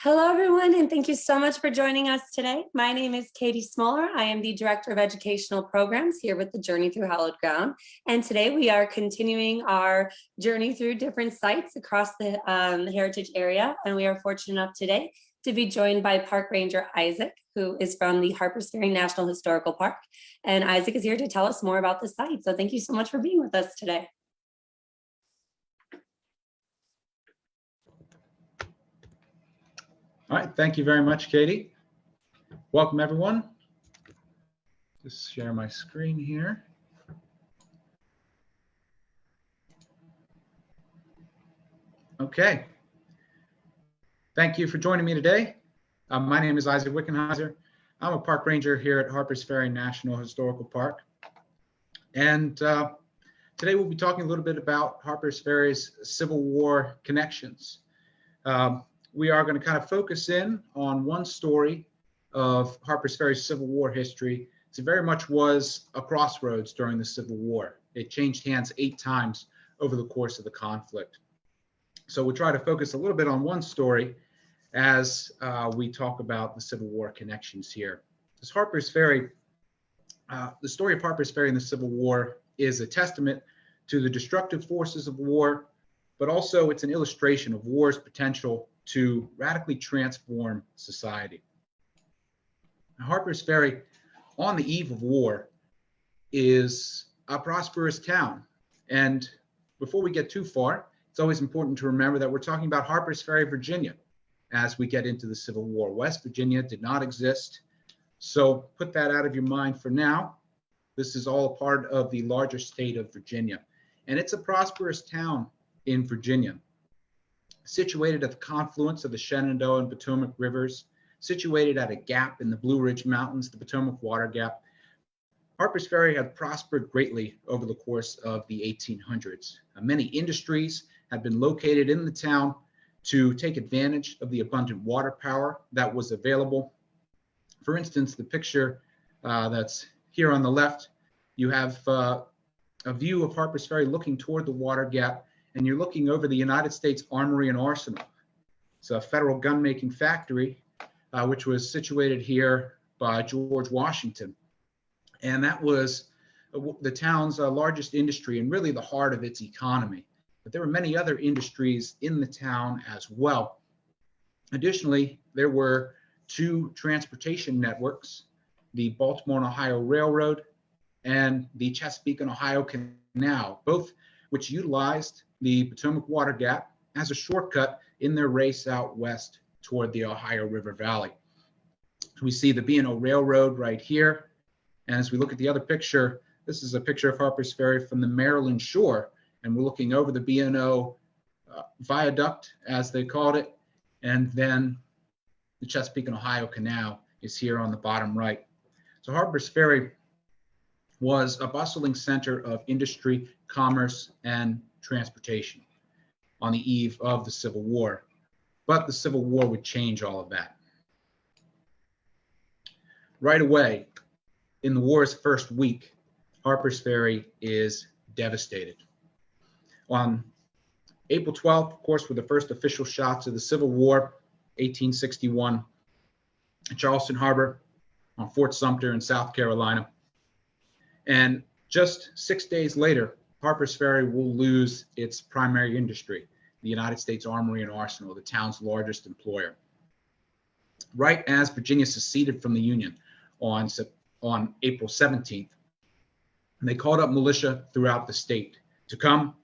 Hello, everyone, and thank you so much for joining us today. My name is Katie Smoller. I am the Director of Educational Programs here with the Journey Through Hallowed Ground. And today we are continuing our journey through different sites across the Heritage area. And we are fortunate enough today to be joined by Park Ranger Isaac, who is from the Harpers Ferry National Historical Park. And Isaac is here to tell us more about the site. So thank you so much for being with us today. All right, thank you very much, Katie. Welcome, everyone. Just share my screen here. Okay. Thank you for joining me today. My name is Isaac Wickenheiser. I'm a park ranger here at Harpers Ferry National Historical Park. And today we'll be talking a little bit about Harpers Ferry's Civil War connections. We are going to kind of focus in on one story of Harpers Ferry's Civil War history. It very much was a crossroads during the Civil War. It changed hands 8 times over the course of the conflict. So we'll try to focus a little bit on one story as we talk about the Civil War connections here. This Harpers Ferry, the story of Harpers Ferry in the Civil War is a testament to the destructive forces of war, but also it's an illustration of war's potential to radically transform society. Now, Harpers Ferry, on the eve of war, is a prosperous town. And before we get too far, it's always important to remember that we're talking about Harpers Ferry, Virginia, as we get into the Civil War. West Virginia did not exist. So put that out of your mind for now. This is all a part of the larger state of Virginia. And it's a prosperous town in Virginia, situated at the confluence of the Shenandoah and Potomac rivers, situated at a gap in the Blue Ridge Mountains, the Potomac Water Gap. Harpers Ferry had prospered greatly over the course of the 1800s. Many industries had been located in the town to take advantage of the abundant water power that was available. For instance, the picture that's here on the left, you have a view of Harpers Ferry looking toward the water gap, and you're looking over the United States Armory and Arsenal. It's a federal gun-making factory, which was situated here by George Washington. And that was the town's largest industry and really the heart of its economy. But there were many other industries in the town as well. Additionally, there were 2 transportation networks, the Baltimore and Ohio Railroad and the Chesapeake and Ohio Canal, both which utilized the Potomac Water Gap as a shortcut in their race out west toward the Ohio River Valley. So we see the B&O Railroad right here. And as we look at the other picture, this is a picture of Harpers Ferry from the Maryland shore. And we're looking over the B&O viaduct, as they called it. And then the Chesapeake and Ohio Canal is here on the bottom right. So Harpers Ferry was a bustling center of industry, commerce, and transportation on the eve of the Civil War. But the Civil War would change all of that. Right away, in the war's first week, Harpers Ferry is devastated. On April 12th, of course, were the first official shots of the Civil War, 1861, at Charleston Harbor, on Fort Sumter in South Carolina. And just 6 days later, Harpers Ferry will lose its primary industry, the United States Armory and Arsenal, the town's largest employer. Right as Virginia seceded from the Union on April 17th, they called up militia throughout the state to come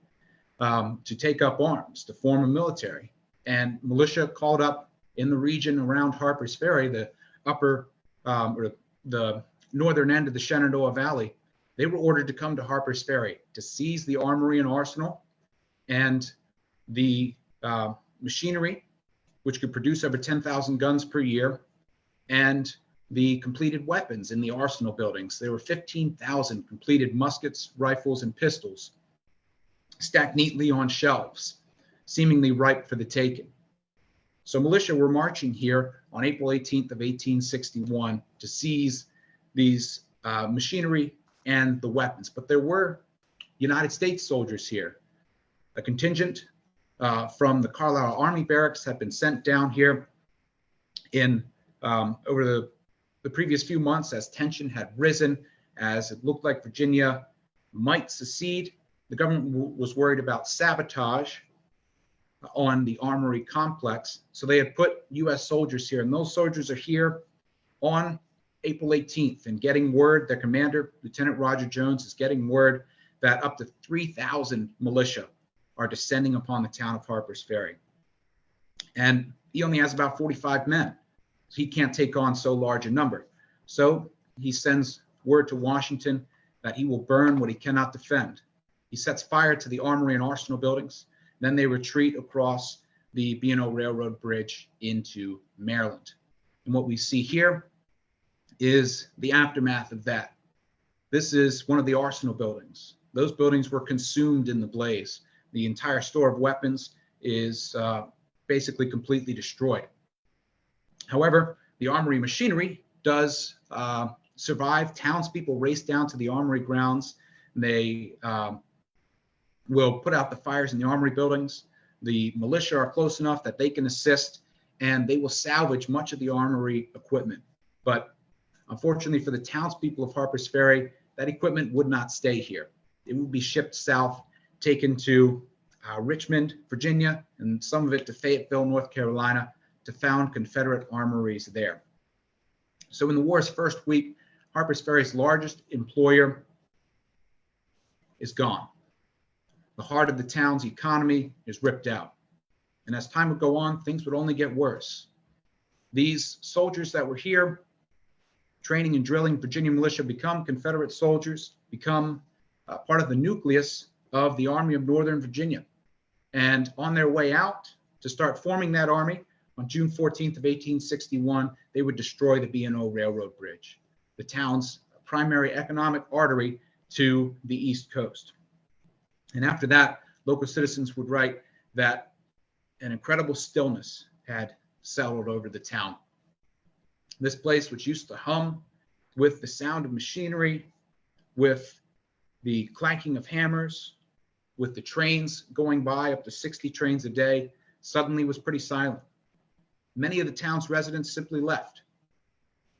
to take up arms, to form a military. And militia called up in the region around Harpers Ferry, the upper or the northern end of the Shenandoah Valley. They were ordered to come to Harpers Ferry to seize the armory and arsenal and the machinery, which could produce over 10,000 guns per year, and the completed weapons in the arsenal buildings. There were 15,000 completed muskets, rifles, and pistols stacked neatly on shelves, seemingly ripe for the taking. So militia were marching here on April 18th of 1861 to seize these machinery and the weapons. But there were United States soldiers here. A contingent from the Carlisle Army Barracks had been sent down here in over the previous few months, as tension had risen, as it looked like Virginia might secede. The government was worried about sabotage on the armory complex. So they had put U.S. soldiers here, and those soldiers are here on April 18th and getting word, their commander, Lieutenant Roger Jones, is getting word that up to 3,000 militia are descending upon the town of Harpers Ferry. And he only has about 45 men. He can't take on so large a number. So he sends word to Washington that he will burn what he cannot defend. He sets fire to the armory and arsenal buildings. Then they retreat across the B&O Railroad Bridge into Maryland. And what we see here is the aftermath of that. This is one of the arsenal buildings. Those buildings were consumed in the blaze. The entire store of weapons is basically completely destroyed. However, the armory machinery does survive. Townspeople race down to the armory grounds. They will put out the fires in the armory buildings. The militia are close enough that they can assist, and they will salvage much of the armory equipment. But unfortunately for the townspeople of Harpers Ferry, that equipment would not stay here. It would be shipped south, taken to Richmond, Virginia, and some of it to Fayetteville, North Carolina, to found Confederate armories there. So in the war's first week, Harpers Ferry's largest employer is gone. The heart of the town's economy is ripped out. And as time would go on, things would only get worse. These soldiers that were here, training and drilling Virginia militia, become Confederate soldiers, become part of the nucleus of the Army of Northern Virginia. And on their way out to start forming that army, on June 14th of 1861, they would destroy the B&O Railroad Bridge, the town's primary economic artery to the East Coast. And after that, local citizens would write that an incredible stillness had settled over the town. This place, which used to hum with the sound of machinery, with the clanking of hammers, with the trains going by, up to 60 trains a day, suddenly was pretty silent. Many of the town's residents simply left.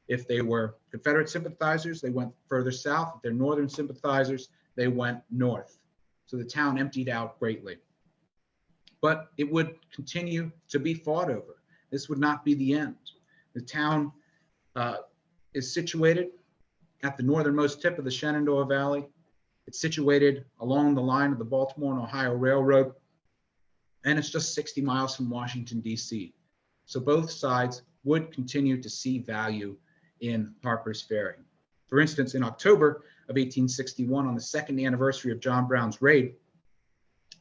If they were Confederate sympathizers, they went further south. If they're Northern sympathizers, they went north. So the town emptied out greatly. But it would continue to be fought over. This would not be the end. The town is situated at the northernmost tip of the Shenandoah Valley. It's situated along the line of the Baltimore and Ohio Railroad, and it's just 60 miles from Washington, D.C. So both sides would continue to see value in Harpers Ferry. For instance, in October of 1861, on the second anniversary of John Brown's raid,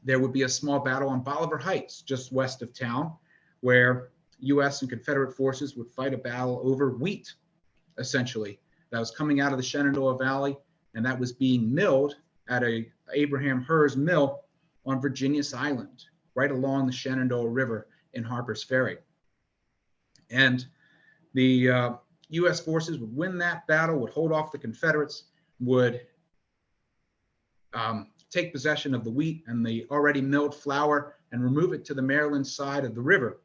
there would be a small battle on Bolivar Heights, just west of town, where U.S. and Confederate forces would fight a battle over wheat, essentially, that was coming out of the Shenandoah Valley, and that was being milled at a Abraham Herr's mill on Virginius Island, right along the Shenandoah River in Harpers Ferry. And the U.S. forces would win that battle, would hold off the Confederates, would take possession of the wheat and the already milled flour and remove it to the Maryland side of the river.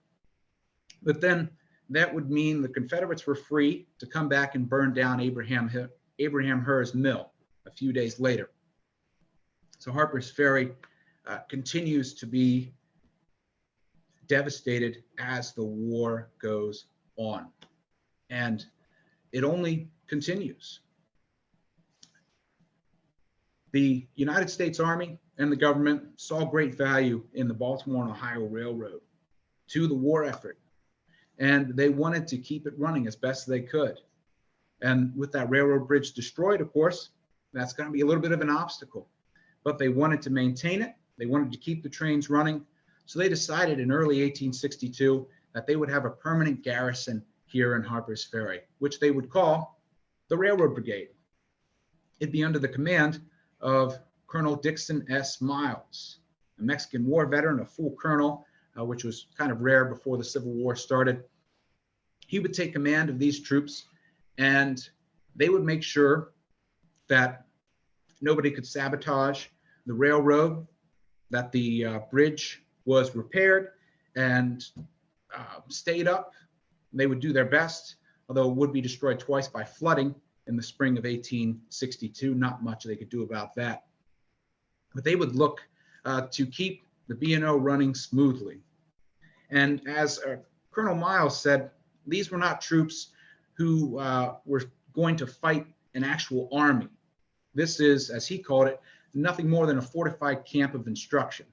But then that would mean the Confederates were free to come back and burn down Abraham Herr's mill a few days later. So Harpers Ferry continues to be devastated as the war goes on. And it only continues. The United States Army and the government saw great value in the Baltimore and Ohio Railroad to the war effort, and they wanted to keep it running as best they could. And with that railroad bridge destroyed, of course, that's going to be a little bit of an obstacle. But they wanted to maintain it. They wanted to keep the trains running. So they decided in early 1862 that they would have a permanent garrison here in Harpers Ferry, which they would call the Railroad Brigade. It'd be under the command of Colonel Dixon S. Miles, a Mexican War veteran, a full colonel, which was kind of rare before the Civil War started. He would take command of these troops, and they would make sure that nobody could sabotage the railroad, that the bridge was repaired and stayed up They would do their best, although it would be destroyed twice by flooding in the spring of 1862. Not much they could do about that. But they would look to keep the B&O running smoothly. And as Colonel Miles said, these were not troops who were going to fight an actual army. This is, as he called it, nothing more than a fortified camp of instruction.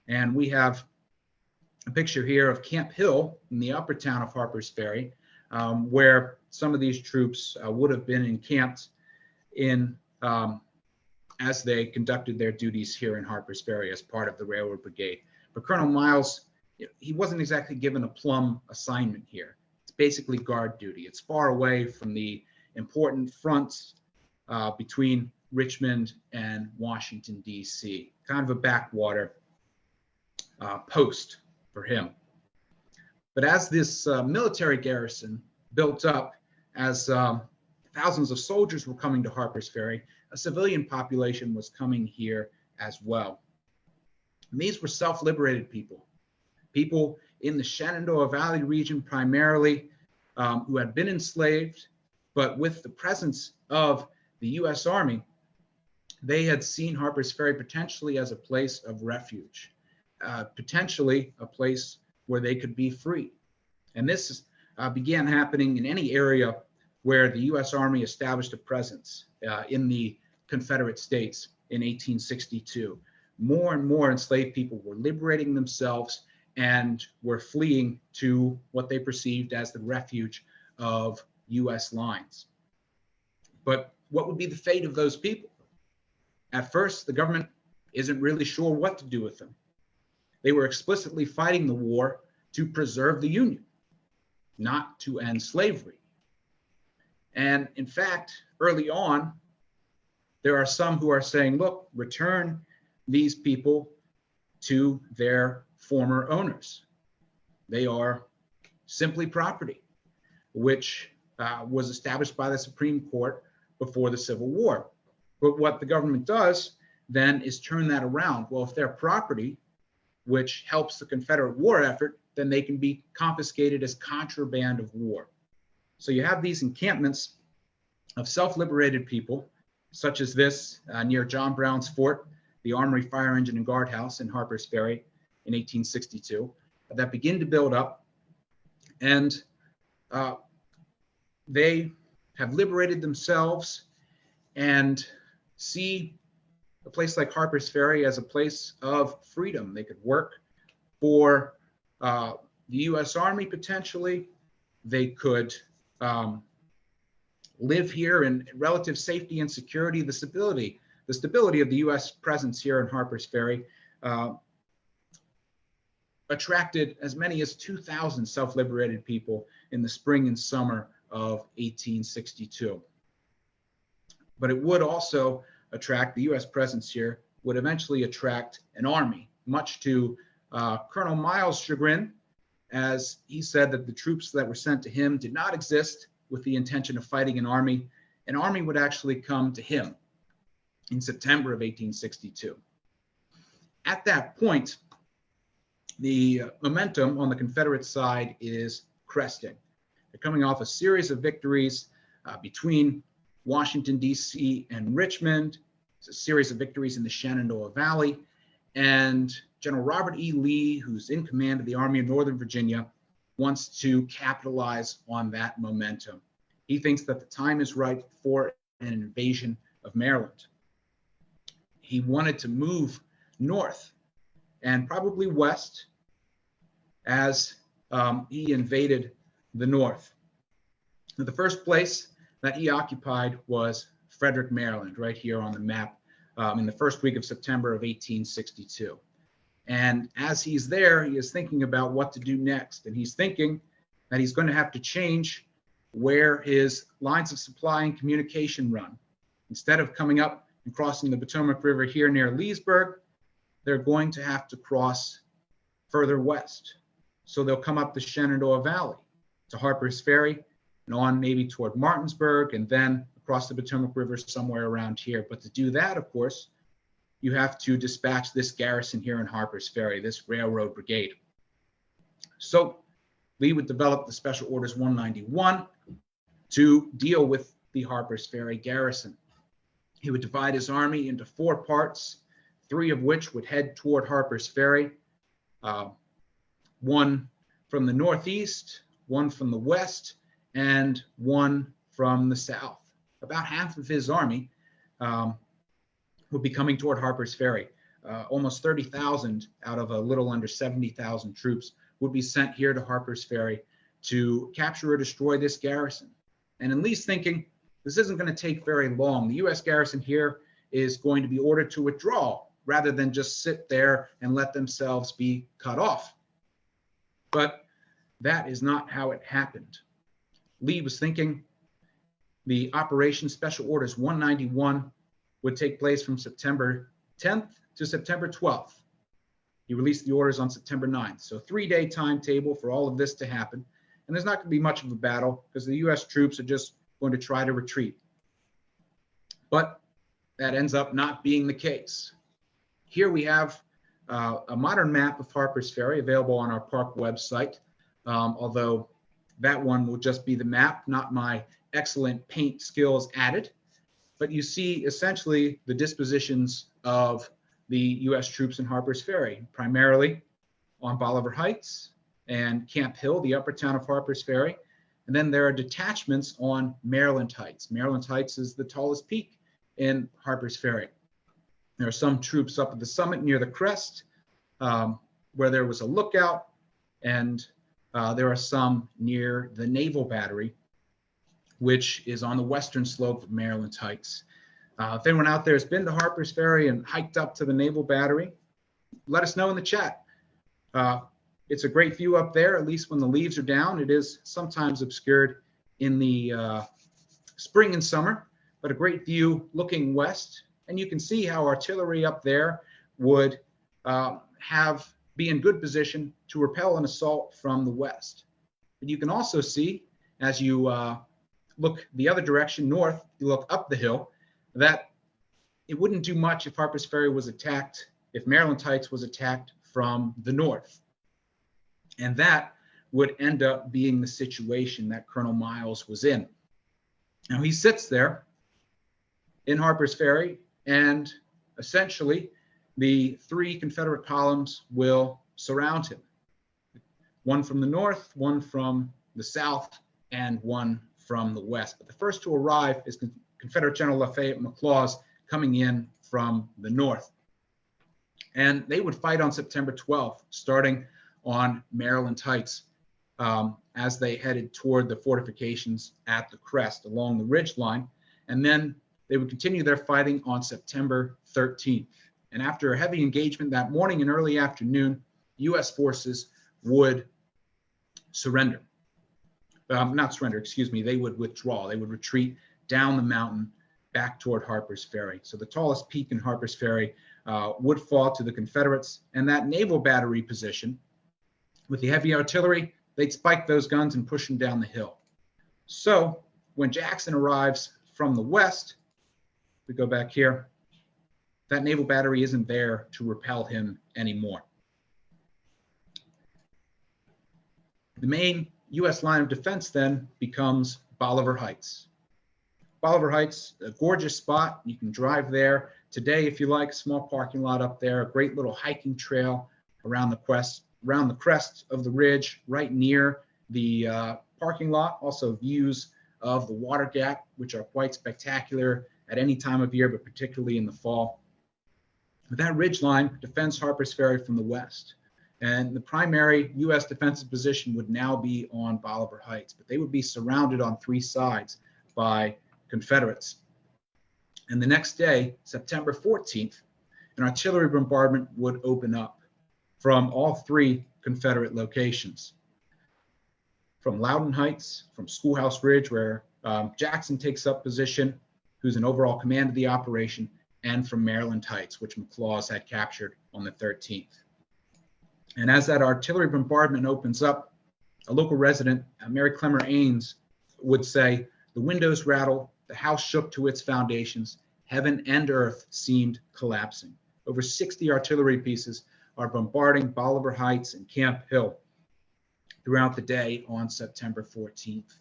And we have a picture here of Camp Hill in the upper town of Harpers Ferry, where some of these troops would have been encamped in as they conducted their duties here in Harpers Ferry as part of the Railroad Brigade. But Colonel Miles, he wasn't exactly given a plum assignment here. It's basically guard duty. It's far away from the important fronts between Richmond and Washington, D.C., kind of a backwater post for him. But as this military garrison built up, as thousands of soldiers were coming to Harpers Ferry, a civilian population was coming here as well. And these were self-liberated people, people in the Shenandoah Valley region primarily, who had been enslaved, but with the presence of the U.S. Army, they had seen Harpers Ferry potentially as a place of refuge, potentially a place where they could be free. And this began happening in any area where the U.S. Army established a presence in the Confederate States in 1862. More and more enslaved people were liberating themselves and were fleeing to what they perceived as the refuge of U.S. lines. But what would be the fate of those people? At first, the government isn't really sure what to do with them. They were explicitly fighting the war to preserve the Union, not to end slavery. And in fact, early on, there are some who are saying, look, return these people to their former owners. They are simply property, which was established by the Supreme Court before the Civil War. But what the government does then is turn that around. Well, if they're property, which helps the Confederate war effort, then they can be confiscated as contraband of war. So you have these encampments of self-liberated people, such as this near John Brown's Fort, the Armory Fire Engine and Guardhouse in Harpers Ferry in 1862, that begin to build up. And they have liberated themselves and see a place like Harpers Ferry as a place of freedom. They could work for the U.S. Army potentially. They could live here in relative safety and security. The stability of the U.S. presence here in Harpers Ferry attracted as many as 2,000 self-liberated people in the spring and summer of 1862. But it would also attract, the U.S. presence here would eventually attract an army, much to Colonel Miles' chagrin, as he said that the troops that were sent to him did not exist with the intention of fighting an army. An army would actually come to him in September of 1862. At that point, the momentum on the Confederate side is cresting. They're coming off a series of victories between Washington, D.C. and Richmond. It's a series of victories in the Shenandoah Valley. And General Robert E. Lee, who's in command of the Army of Northern Virginia, wants to capitalize on that momentum. He thinks that the time is right for an invasion of Maryland. He wanted to move north and probably west as he invaded the north. The first place that he occupied was Frederick, Maryland, right here on the map in the first week of September of 1862. And as he's there, he is thinking about what to do next. And he's thinking that he's going to have to change where his lines of supply and communication run. Instead of coming up and crossing the Potomac River here near Leesburg, they're going to have to cross further west. So they'll come up the Shenandoah Valley to Harpers Ferry and on maybe toward Martinsburg and then across the Potomac River somewhere around here. But to do that, of course, you have to dispatch this garrison here in Harpers Ferry, this Railroad Brigade. So Lee would develop the Special Orders 191 to deal with the Harpers Ferry garrison. He would divide his army into 4 parts, 3 of which would head toward Harpers Ferry, 1 from the northeast, 1 from the west, and 1 from the south. About half of his army would be coming toward Harpers Ferry. Almost 30,000 out of a little under 70,000 troops would be sent here to Harpers Ferry to capture or destroy this garrison. And in Lee's thinking, this isn't going to take very long. The U.S. garrison here is going to be ordered to withdraw rather than just sit there and let themselves be cut off. But that is not how it happened. Lee was thinking the Operation Special Orders 191 would take place from September 10th to September 12th. He released the orders on September 9th. So 3-day timetable for all of this to happen. And there's not going to be much of a battle because the U.S. troops are just going to try to retreat. But that ends up not being the case. Here we have a modern map of Harpers Ferry available on our park website, although that one will just be the map, not my excellent paint skills added. But you see essentially the dispositions of the U.S. troops in Harpers Ferry, primarily on Bolivar Heights and Camp Hill, the upper town of Harpers Ferry. And then there are detachments on Maryland Heights. Maryland Heights is the tallest peak in Harpers Ferry. There are some troops up at the summit near the crest where there was a lookout, and there are some near the Naval Battery, which is on the western slope of Maryland Heights. If anyone out there has been to Harpers Ferry and hiked up to the Naval Battery, let us know in the chat. It's a great view up there, at least when the leaves are down. It is sometimes obscured in the spring and summer, but a great view looking west. And you can see how artillery up there would be in good position to repel an assault from the west. But you can also see, as you look the other direction, north, you look up the hill, that it wouldn't do much if Harpers Ferry was attacked, if Maryland Heights was attacked from the north. And that would end up being the situation that Colonel Miles was in. Now he sits there in Harpers Ferry, and essentially the 3 Confederate columns will surround him. 1 from the north, 1 from the south, and 1 from the west. But the first to arrive is Confederate General Lafayette McLaws coming in from the north. And they would fight on September 12th, starting on Maryland Heights as they headed toward the fortifications at the crest along the ridge line. And then they would continue their fighting on September 13th. And after a heavy engagement that morning and early afternoon, U.S. forces would surrender. Not surrender, excuse me, they would withdraw. They would retreat down the mountain back toward Harpers Ferry. So the tallest peak in Harpers Ferry would fall to the Confederates, and that naval battery position with the heavy artillery, they'd spike those guns and push them down the hill. So when Jackson arrives from the west, we go back here, that naval battery isn't there to repel him anymore. The main U.S. line of defense then becomes Bolivar Heights. Bolivar Heights, a gorgeous spot. You can drive there today if you like. Small parking lot up there, a great little hiking trail around the crest of the ridge, right near the parking lot. Also views of the Water Gap, which are quite spectacular at any time of year, but particularly in the fall. But that ridge line defends Harpers Ferry from the west. And the primary U.S. defensive position would now be on Bolivar Heights, but they would be surrounded on 3 sides by Confederates. And the next day, September 14th, an artillery bombardment would open up from all 3 Confederate locations. From Loudon Heights, from Schoolhouse Ridge, where Jackson takes up position, who's in overall command of the operation, and from Maryland Heights, which McLaws had captured on the 13th. And as that artillery bombardment opens up, a local resident, Mary Clemmer Ains, would say, the windows rattled, the house shook to its foundations, heaven and earth seemed collapsing. Over 60 artillery pieces are bombarding Bolivar Heights and Camp Hill. throughout the day on September 14th.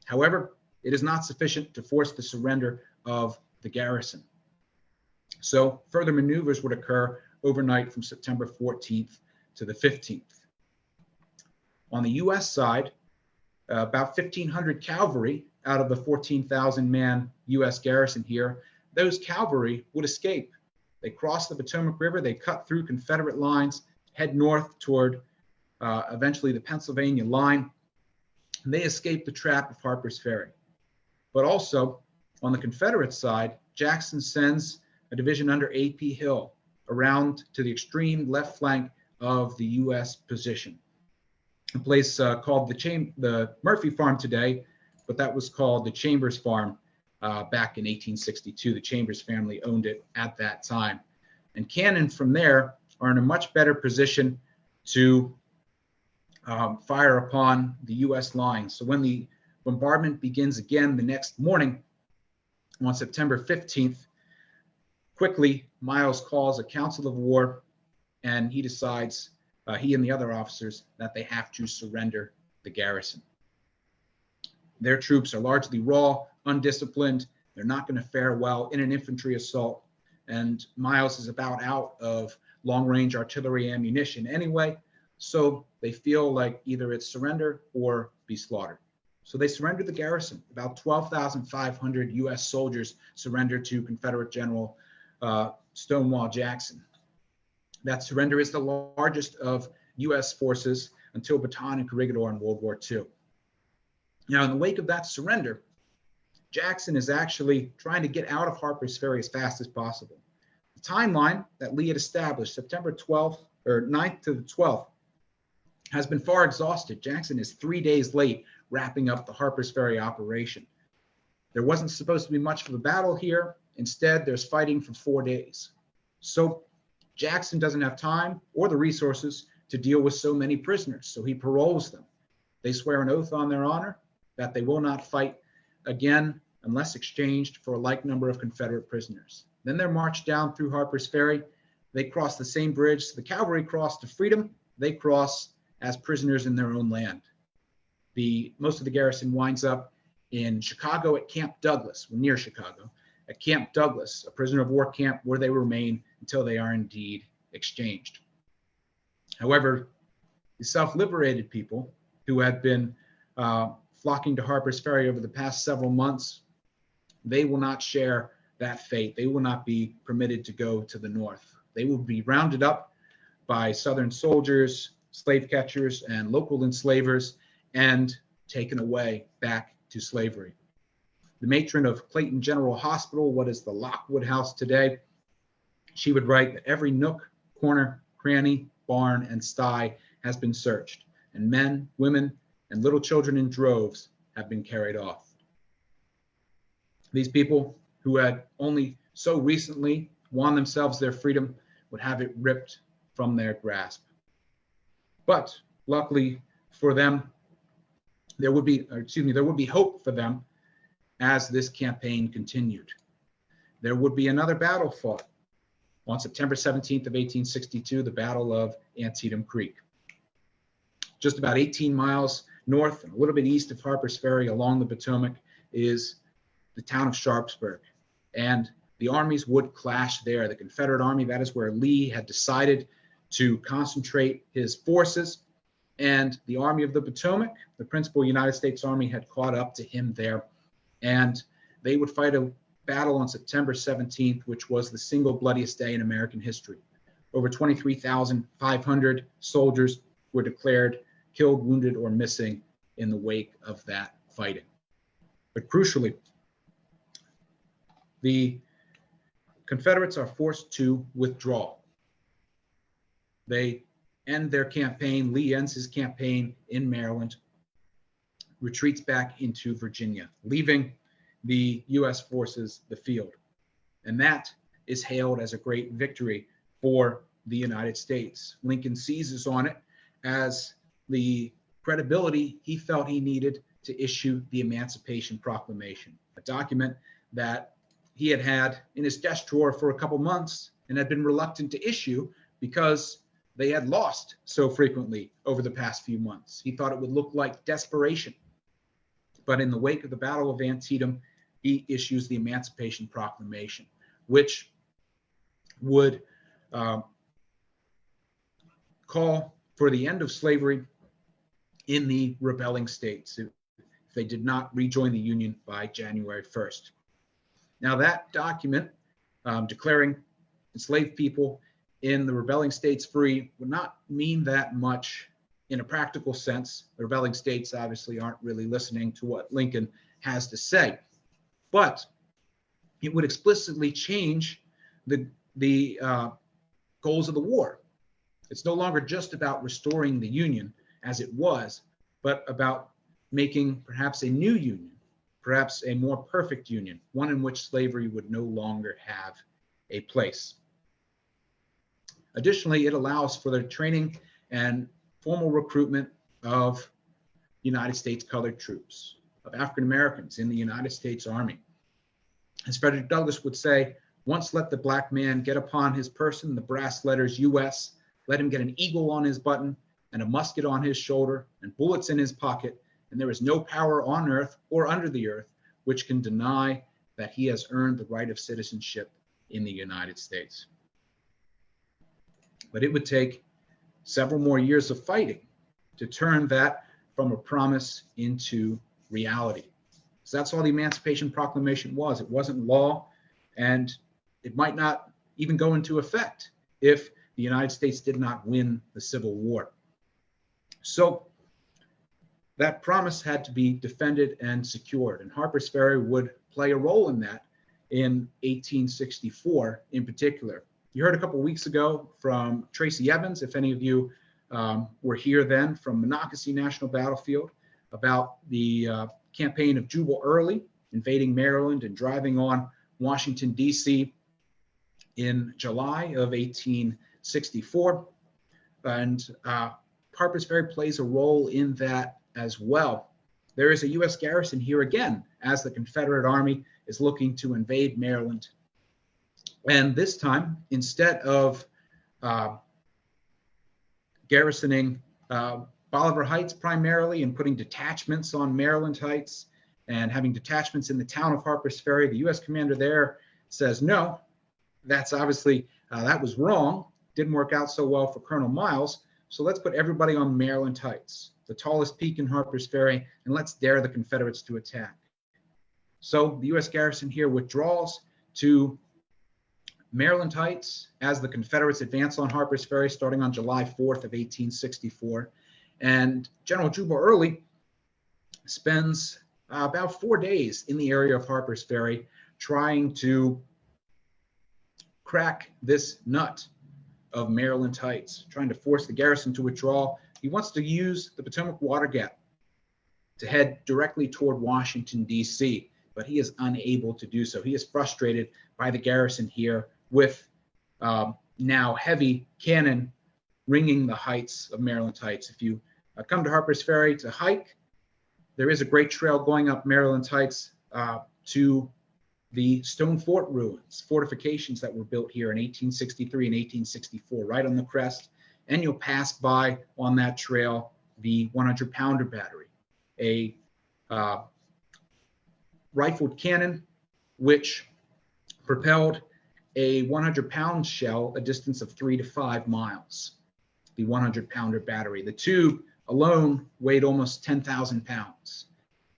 However, it is not sufficient to force the surrender of the garrison. So further maneuvers would occur overnight from September 14th to the 15th. On the U.S. side, about 1,500 cavalry out of the 14,000-man U.S. garrison here, those cavalry would escape. They cross the Potomac River, they cut through Confederate lines, head north toward eventually the Pennsylvania line. And they escape the trap of Harpers Ferry. But also, on the Confederate side, Jackson sends a division under A.P. Hill around to the extreme left flank of the U.S. position. A place called the Murphy Farm today, but that was called the Chambers Farm back in 1862. The Chambers family owned it at that time. And cannon from there are in a much better position to fire upon the U.S. lines. So when the bombardment begins again the next morning on September 15th, quickly Miles calls a council of war, and he decides, he and the other officers, that they have to surrender the garrison. Their troops are largely raw, undisciplined. They're not going to fare well in an infantry assault. And Miles is about out of long-range artillery ammunition anyway. So they feel like either it's surrender or be slaughtered. So they surrender the garrison. About 12,500 U.S. soldiers surrendered to Confederate General Stonewall Jackson. That surrender is the largest of U.S. forces until Bataan and Corregidor in World War II. Now, in the wake of that surrender, Jackson is actually trying to get out of Harpers Ferry as fast as possible. The timeline that Lee had established, September 12th or 9th to the 12th, has been far exhausted. Jackson is 3 days late wrapping up the Harpers Ferry operation. There wasn't supposed to be much of a battle here. Instead, there's fighting for 4 days. So Jackson doesn't have time or the resources to deal with so many prisoners, so he paroles them. They swear an oath on their honor that they will not fight again unless exchanged for a like number of Confederate prisoners. Then they're marched down through Harpers Ferry. They cross the same bridge. So the cavalry cross to freedom. They cross as prisoners in their own land. Most of the garrison winds up in Chicago at Camp Douglas, near Chicago, at Camp Douglas, a prisoner of war camp where they remain until they are indeed exchanged. However, the self-liberated people who had been flocking to Harpers Ferry over the past several months, they will not share that fate. They will not be permitted to go to the north. They will be rounded up by Southern soldiers, slave catchers, and local enslavers, and taken away back to slavery. The matron of Clayton General Hospital, what is the Lockwood House today, she would write that every nook, corner, cranny, barn, and sty has been searched, and men, women, and little children in droves have been carried off. These people who had only so recently won themselves their freedom would have it ripped from their grasp. But luckily for them, there would be hope for them as this campaign continued. There would be another battle fought on September 17th of 1862, the Battle of Antietam Creek. Just about 18 miles north and a little bit east of Harpers Ferry along the Potomac is the town of Sharpsburg. And the armies would clash there. The Confederate Army, that is where Lee had decided to concentrate his forces. And the Army of the Potomac, the principal United States Army, had caught up to him there. And they would fight a battle on September 17th, which was the single bloodiest day in American history. Over 23,500 soldiers were declared killed, wounded, or missing in the wake of that fighting. But crucially, the Confederates are forced to withdraw. They end their campaign. Lee ends his campaign in Maryland, retreats back into Virginia, leaving the U.S. forces the field. And that is hailed as a great victory for the United States. Lincoln seizes on it as the credibility he felt he needed to issue the Emancipation Proclamation, a document that he had had in his desk drawer for a couple months and had been reluctant to issue because they had lost so frequently over the past few months. He thought it would look like desperation. But in the wake of the Battle of Antietam, he issues the Emancipation Proclamation, which would call for the end of slavery in the rebelling states if they did not rejoin the Union by January 1st. Now, that document declaring enslaved people in the rebelling states free would not mean that much in a practical sense. The rebelling states obviously aren't really listening to what Lincoln has to say, but it would explicitly change the goals of the war. It's no longer just about restoring the Union as it was, but about making perhaps a new Union, perhaps a more perfect Union, one in which slavery would no longer have a place. Additionally, it allows for the training and formal recruitment of United States colored troops, of African Americans in the United States Army. As Frederick Douglass would say, once let the black man get upon his person the brass letters U.S., let him get an eagle on his button and a musket on his shoulder and bullets in his pocket, and there is no power on earth or under the earth which can deny that he has earned the right of citizenship in the United States. But it would take several more years of fighting to turn that from a promise into reality. So that's all the Emancipation Proclamation was. It wasn't law, and it might not even go into effect if the United States did not win the Civil War. So that promise had to be defended and secured, and Harpers Ferry would play a role in that in 1864 in particular. You heard a couple of weeks ago from Tracy Evans, if any of you were here then, from Monocacy National Battlefield, about the campaign of Jubal Early invading Maryland and driving on Washington, D.C. in July of 1864. And Harpers Ferry plays a role in that as well. There is a U.S. garrison here again as the Confederate Army is looking to invade Maryland. And this time, instead of garrisoning Bolivar Heights primarily and putting detachments on Maryland Heights and having detachments in the town of Harpers Ferry, the U.S. commander there says, no, that's obviously, that was wrong. Didn't work out so well for Colonel Miles. So let's put everybody on Maryland Heights, the tallest peak in Harpers Ferry, and let's dare the Confederates to attack. So the U.S. garrison here withdraws to Maryland Heights as the Confederates advance on Harpers Ferry starting on July 4th of 1864. And General Jubal Early spends about 4 days in the area of Harpers Ferry trying to crack this nut of Maryland Heights, trying to force the garrison to withdraw. He wants to use the Potomac Water Gap to head directly toward Washington, D.C., but he is unable to do so. He is frustrated by the garrison here with now heavy cannon ringing the heights of Maryland Heights. If you come to Harpers Ferry to hike, there is a great trail going up Maryland Heights to the Stone Fort ruins, fortifications that were built here in 1863 and 1864, right on the crest. And you'll pass by on that trail the 100-pounder battery, a rifled cannon which propelled a 100-pound shell a distance of 3 to 5 miles, the 100-pounder battery. The tube alone weighed almost 10,000 pounds.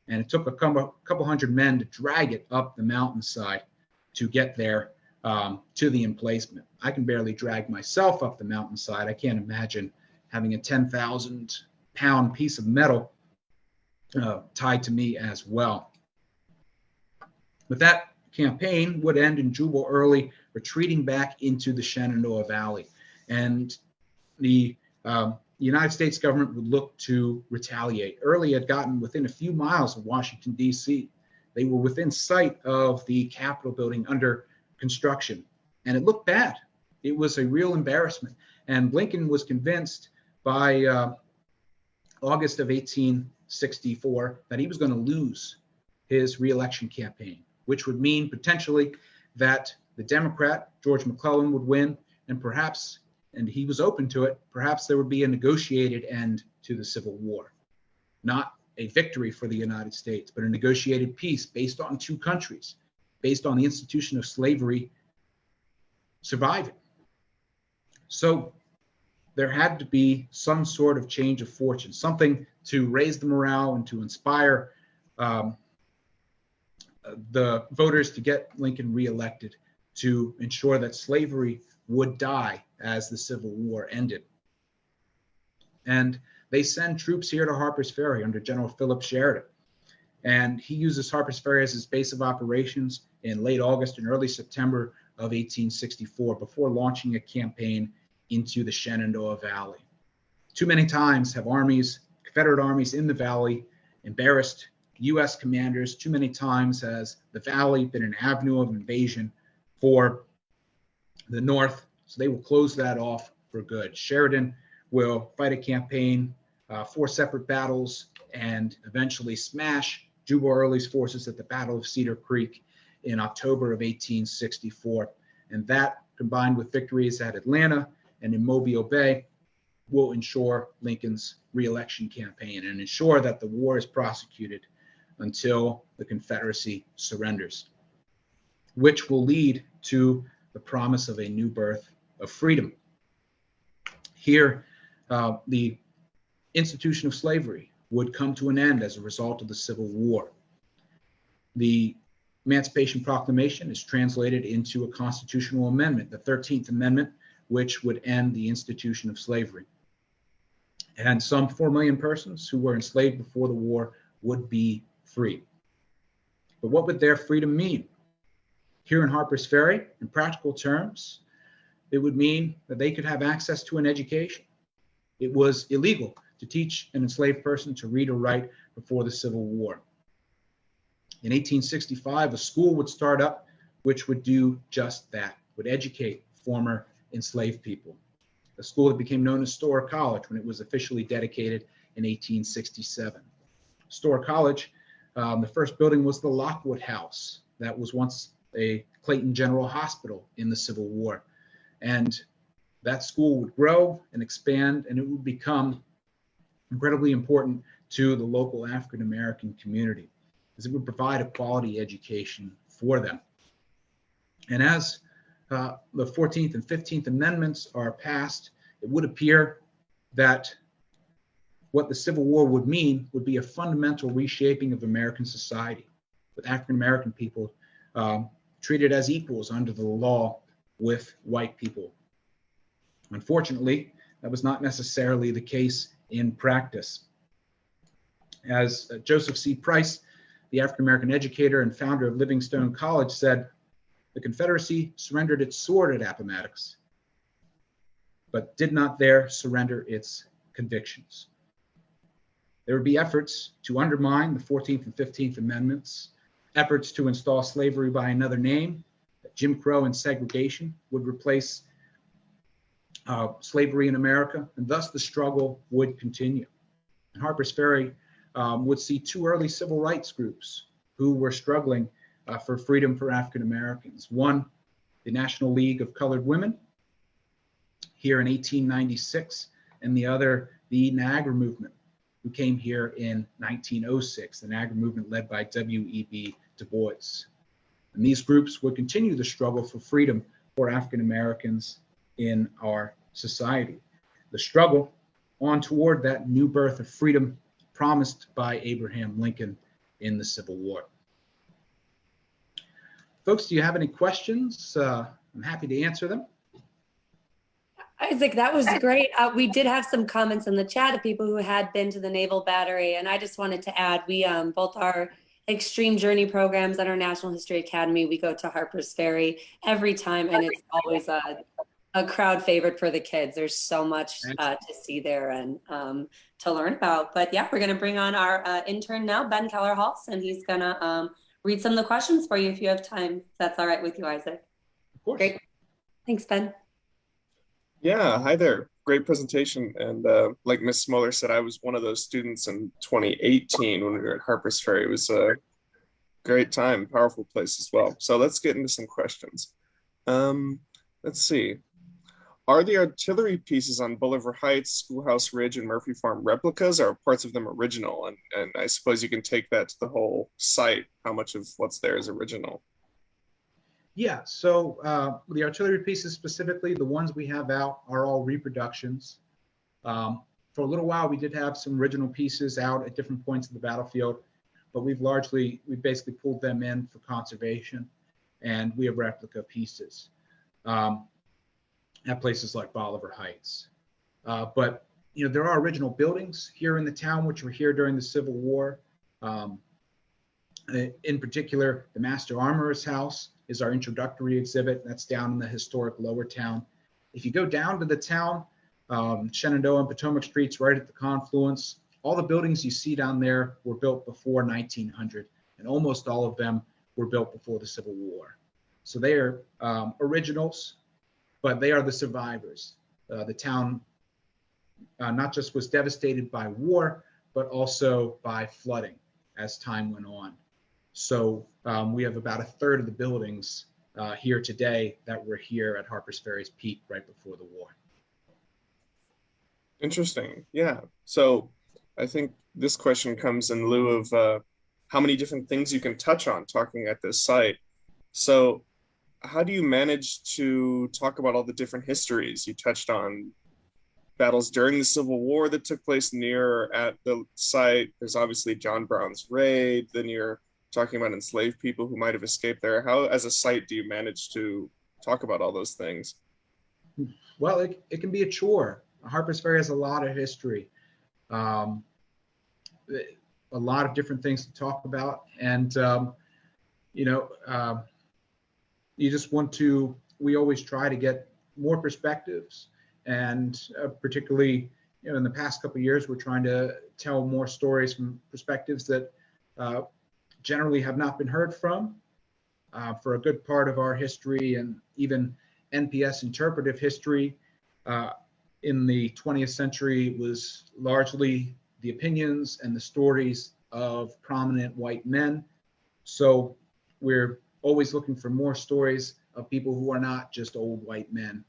And it took a couple hundred men to drag it up the mountainside to get there to the emplacement. I can barely drag myself up the mountainside. I can't imagine having a 10,000-pound piece of metal tied to me as well. But that campaign would end in Jubal Early retreating back into the Shenandoah Valley. And the United States government would look to retaliate. Early had gotten within a few miles of Washington, D.C. They were within sight of the Capitol building under construction. And it looked bad. It was a real embarrassment. And Lincoln was convinced by August of 1864 that he was going to lose his reelection campaign, which would mean potentially that the Democrat, George McClellan, would win, and perhaps and he was open to it, perhaps there would be a negotiated end to the Civil War. Not a victory for the United States, but a negotiated peace based on two countries, based on the institution of slavery surviving. So there had to be some sort of change of fortune, something to raise the morale and to inspire the voters to get Lincoln reelected, to ensure that slavery would die as the Civil War ended. And they send troops here to Harpers Ferry under General Philip Sheridan. And he uses Harpers Ferry as his base of operations in late August and early September of 1864 before launching a campaign into the Shenandoah Valley. Too many times have armies, Confederate armies in the valley, embarrassed U.S. commanders. Too many times has the valley been an avenue of invasion for the North, so they will close that off for good. Sheridan will fight a campaign, 4 separate battles, and eventually smash Jubal Early's forces at the Battle of Cedar Creek in October of 1864. And that, combined with victories at Atlanta and in Mobile Bay, will ensure Lincoln's reelection campaign and ensure that the war is prosecuted until the Confederacy surrenders, which will lead to the promise of a new birth of freedom. Here, the institution of slavery would come to an end as a result of the Civil War. The Emancipation Proclamation is translated into a constitutional amendment, the 13th Amendment, which would end the institution of slavery. And some 4 million persons who were enslaved before the war would be free. But what would their freedom mean? Here in Harpers Ferry, in practical terms, it would mean that they could have access to an education. It was illegal to teach an enslaved person to read or write before the Civil War. In 1865, a school would start up which would do just that, would educate former enslaved people. A school that became known as Storer College when it was officially dedicated in 1867. Storer College, the first building was the Lockwood House. That was once a Clayton General Hospital in the Civil War. And that school would grow and expand, and it would become incredibly important to the local African-American community, as it would provide a quality education for them. And as the 14th and 15th Amendments are passed, it would appear that what the Civil War would mean would be a fundamental reshaping of American society, with African-American people treated as equals under the law with white people. Unfortunately, that was not necessarily the case in practice. As Joseph C. Price, the African-American educator and founder of Livingstone College, said, the Confederacy surrendered its sword at Appomattox, but did not there surrender its convictions. There would be efforts to undermine the 14th and 15th Amendments, efforts to install slavery by another name, that Jim Crow and segregation would replace slavery in America, and thus the struggle would continue. And Harpers Ferry would see 2 early civil rights groups who were struggling for freedom for African Americans. One, the National League of Colored Women, here in 1896, and the other, the Niagara Movement, who came here in 1906, the Niagara Movement led by W.E.B. Du Bois. And these groups would continue the struggle for freedom for African Americans in our society. The struggle on toward that new birth of freedom promised by Abraham Lincoln in the Civil War. Folks, do you have any questions? I'm happy to answer them. Isaac, that was great. We did have some comments in the chat of people who had been to the Naval Battery, and I just wanted to add, we both our Extreme Journey programs at our National History Academy, we go to Harpers Ferry every time, and it's always a crowd favorite for the kids. There's so much to see there and to learn about. But yeah, we're going to bring on our intern now, Ben Keller-Halse, and he's going to read some of the questions for you if you have time. If that's all right with you, Isaac. Of course. Great. Thanks, Ben. Yeah, hi there. Great presentation. And like Ms. Smoller said, I was one of those students in 2018 when we were at Harpers Ferry. It was a great time, powerful place as well. So let's get into some questions. Let's see. Are the artillery pieces on Bolivar Heights, Schoolhouse Ridge, and Murphy Farm replicas, or are parts of them original? And I suppose you can take that to the whole site. How much of what's there is original? Yeah, so the artillery pieces specifically, the ones we have out are all reproductions. For a little while, we did have some original pieces out at different points of the battlefield, but we've basically pulled them in for conservation, and we have replica pieces at places like Bolivar Heights. But there are original buildings here in the town which were here during the Civil War. In particular, the Master Armorer's House is our introductory exhibit. That's down in the historic Lower Town. If you go down to the town, Shenandoah and Potomac Streets, right at the confluence, all the buildings you see down there were built before 1900, and almost all of them were built before the Civil War. So they are originals, but they are the survivors. The town not just was devastated by war, but also by flooding as time went on. So we have about a third of the buildings here today that were here at Harpers Ferry's peak right before the war. Interesting. Yeah. So I think this question comes in lieu of how many different things you can touch on talking at this site. So how do you manage to talk about all the different histories? You touched on battles during the Civil War that took place near at the site. There's obviously John Brown's raid. Then you're talking about enslaved people who might have escaped there. How, as a site, do you manage to talk about all those things? Well, it can be a chore. Harpers Ferry has a lot of history, a lot of different things to talk about, and you just want to. We always try to get more perspectives, and particularly, in the past couple of years, we're trying to tell more stories from perspectives that generally have not been heard from. For a good part of our history, and even NPS interpretive history in the 20th century was largely the opinions and the stories of prominent white men. So we're always looking for more stories of people who are not just old white men,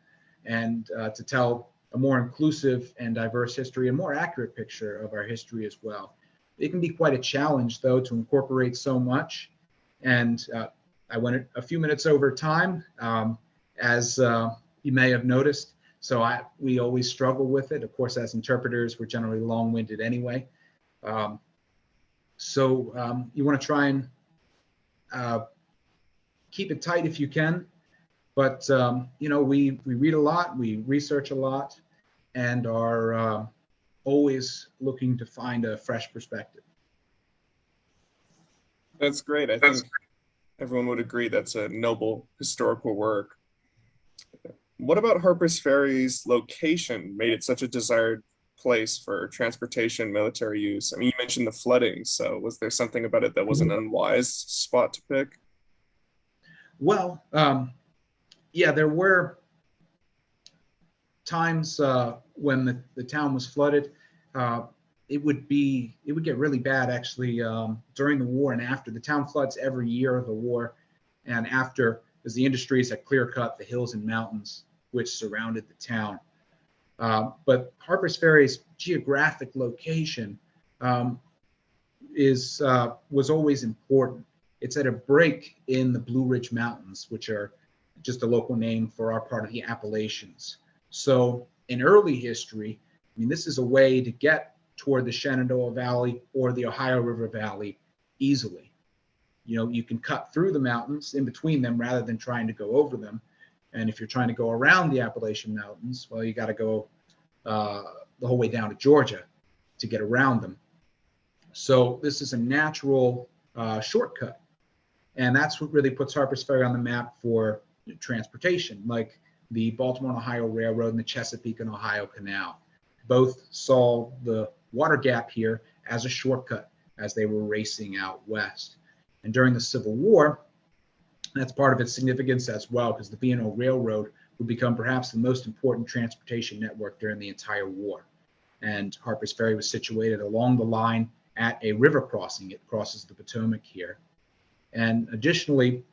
and to tell a more inclusive and diverse history, a more accurate picture of our history as well. It can be quite a challenge, though, to incorporate so much. And I went a few minutes over time, as you may have noticed. So we always struggle with it. Of course, as interpreters, we're generally long-winded anyway. So you want to try and keep it tight if you can. But, we read a lot, we research a lot, and are always looking to find a fresh perspective. That's great. I think everyone would agree that's a noble historical work. What about Harpers Ferry's location made it such a desired place for transportation, military use? I mean, you mentioned the flooding, so was there something about it that was an unwise spot to pick? Well, yeah, there were times when the town was flooded. It would get really bad actually during the war and after. The town floods every year of the war and after, as the industries had clear cut the hills and mountains which surrounded the town. But Harpers Ferry's geographic location was always important. It's at a break in the Blue Ridge Mountains, which are just a local name for our part of the Appalachians. So in early history, I mean, this is a way to get toward the Shenandoah Valley or the Ohio River Valley easily. You can cut through the mountains in between them rather than trying to go over them. And if you're trying to go around the Appalachian Mountains, well, you got to go the whole way down to Georgia to get around them. So this is a natural shortcut. And that's what really puts Harpers Ferry on the map for transportation, like the Baltimore and Ohio Railroad and the Chesapeake and Ohio Canal. Both saw the water gap here as a shortcut as they were racing out west. And during the Civil War, that's part of its significance as well, because the B&O Railroad would become perhaps the most important transportation network during the entire war. And Harpers Ferry was situated along the line at a river crossing. It crosses the Potomac here. And additionally,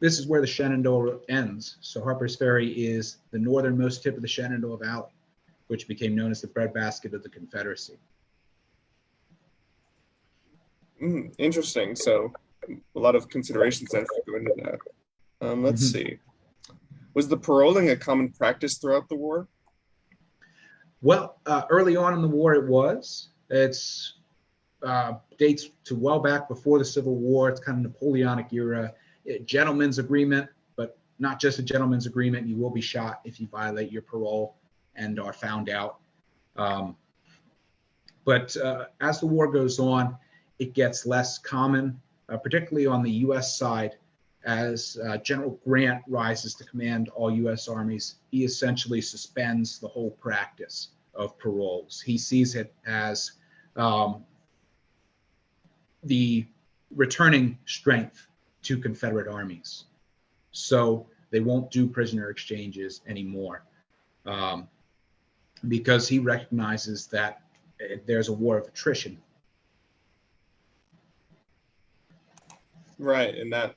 this is where the Shenandoah ends. So Harpers Ferry is the northernmost tip of the Shenandoah Valley, which became known as the breadbasket of the Confederacy. Interesting. So a lot of considerations that have to go into that. Let's see. Was the paroling a common practice throughout the war? Well, early on in the war, it was. It's dates to well back before the Civil War. It's kind of Napoleonic era. Gentleman's agreement, but not just a gentleman's agreement. You will be shot if you violate your parole and are found out. But as the war goes on, it gets less common, particularly on the U.S. side. As General Grant rises to command all U.S. armies, he essentially suspends the whole practice of paroles. He sees it as the returning strength to Confederate armies. So they won't do prisoner exchanges anymore because he recognizes that there's a war of attrition. Right, and that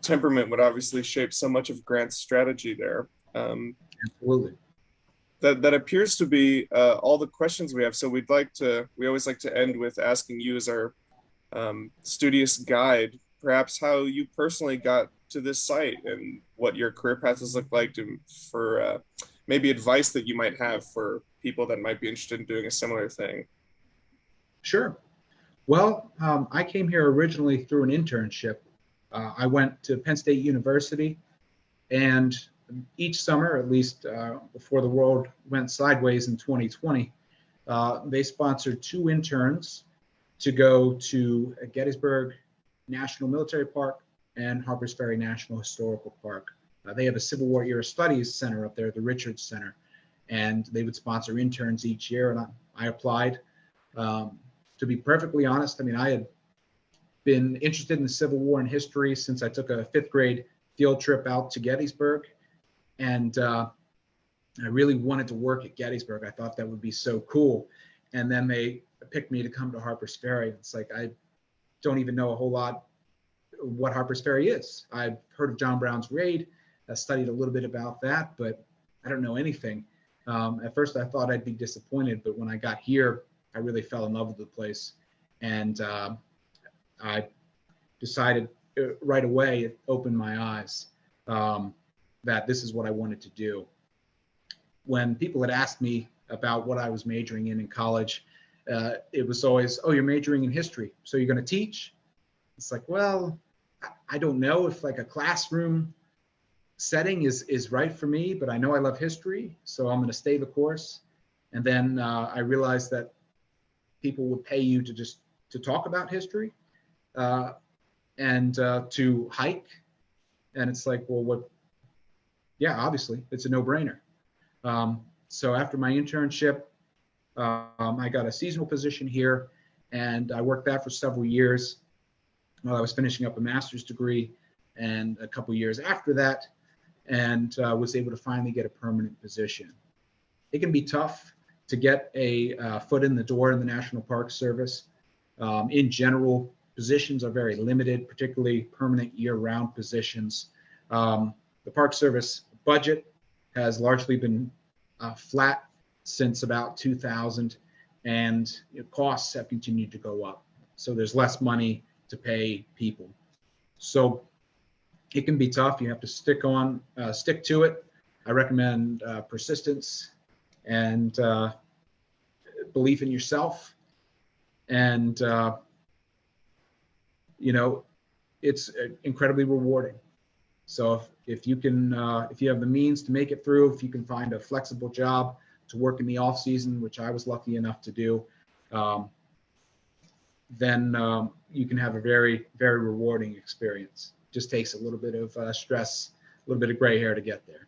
temperament would obviously shape so much of Grant's strategy there. Absolutely. That appears to be all the questions we have. So we always like to end with asking you as our studious guide, perhaps how you personally got to this site and what your career path has looked like, for maybe advice that you might have for people that might be interested in doing a similar thing. Sure. Well, I came here originally through an internship. I went to Penn State University, and each summer, at least before the world went sideways in 2020, they sponsored 2 interns to go to Gettysburg National Military Park and Harpers Ferry National Historical Park. They have a Civil War era studies center up there, the Richards Center, and they would sponsor interns each year, and I applied. To be perfectly honest, I mean, I had been interested in the Civil War and history since I took a 5th grade field trip out to Gettysburg. And I really wanted to work at Gettysburg. I thought that would be so cool. And then they picked me to come to Harpers Ferry. It's like, I don't even know a whole lot what Harpers Ferry is. I've heard of John Brown's raid. I studied a little bit about that, but I don't know anything. At first I thought I'd be disappointed, but when I got here, I really fell in love with the place. And I decided right away, it opened my eyes that this is what I wanted to do. When people had asked me about what I was majoring in college, it was always, oh, you're majoring in history, so you're going to teach? It's like, well, I don't know if like a classroom setting is right for me, but I know I love history, so I'm going to stay the course. And then I realized that people would pay you to talk about history and to hike. And it's like, well, what? Yeah, obviously, it's a no-brainer. So after my internship, I got a seasonal position here, and I worked that for several years while I was finishing up a master's degree, and a couple years after that, and was able to finally get a permanent position. It can be tough to get a foot in the door in the National Park Service. In general, positions are very limited, particularly permanent year-round positions. The Park Service budget has largely been flat since about 2000, and costs have continued to go up. So there's less money to pay people. So it can be tough. You have to stick to it. I recommend persistence and belief in yourself. And, it's incredibly rewarding. So if you can, if you have the means to make it through, if you can find a flexible job to work in the off season, which I was lucky enough to do, then you can have a very, very rewarding experience. Just takes a little bit of stress, a little bit of gray hair to get there.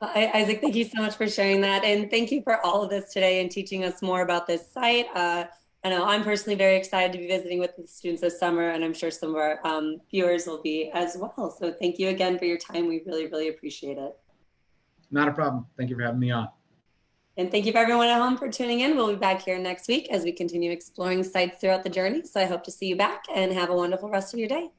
Isaac, thank you so much for sharing that. And thank you for all of this today and teaching us more about this site. I know I'm personally very excited to be visiting with the students this summer, and I'm sure some of our viewers will be as well. So thank you again for your time. We really, really appreciate it. Not a problem. Thank you for having me on. And thank you for everyone at home for tuning in. We'll be back here next week as we continue exploring sites throughout the journey. So I hope to see you back and have a wonderful rest of your day.